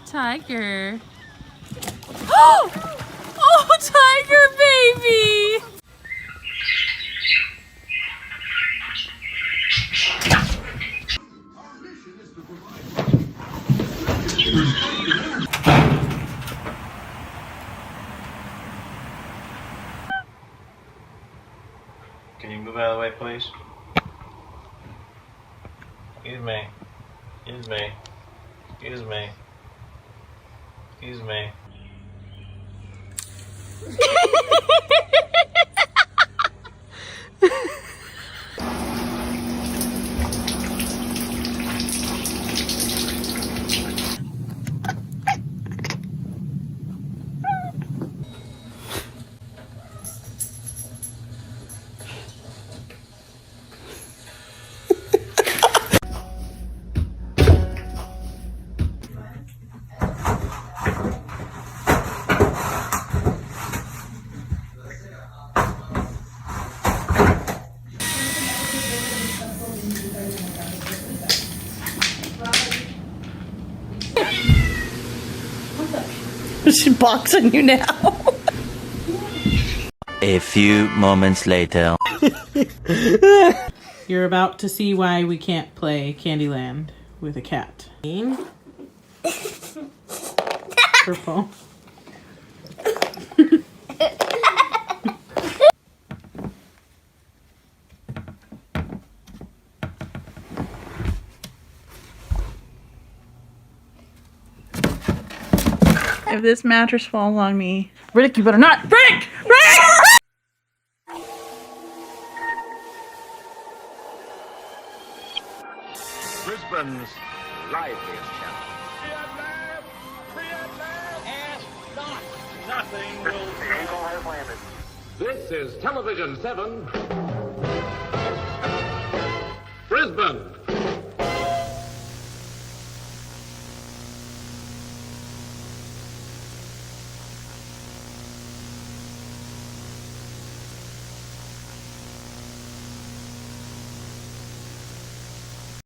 Tiger. Oh, tiger baby! Can you move out of the way, please? Excuse me. Excuse me. Excuse me. Excuse me. She's boxing you now. A few moments later. You're about to see why we can't play Candyland with a cat. Purple. If this mattress falls on me, Rick, you better not. Rick! Rick! Brisbane's liveliest channel. Nothing will This is Television 7. Brisbane.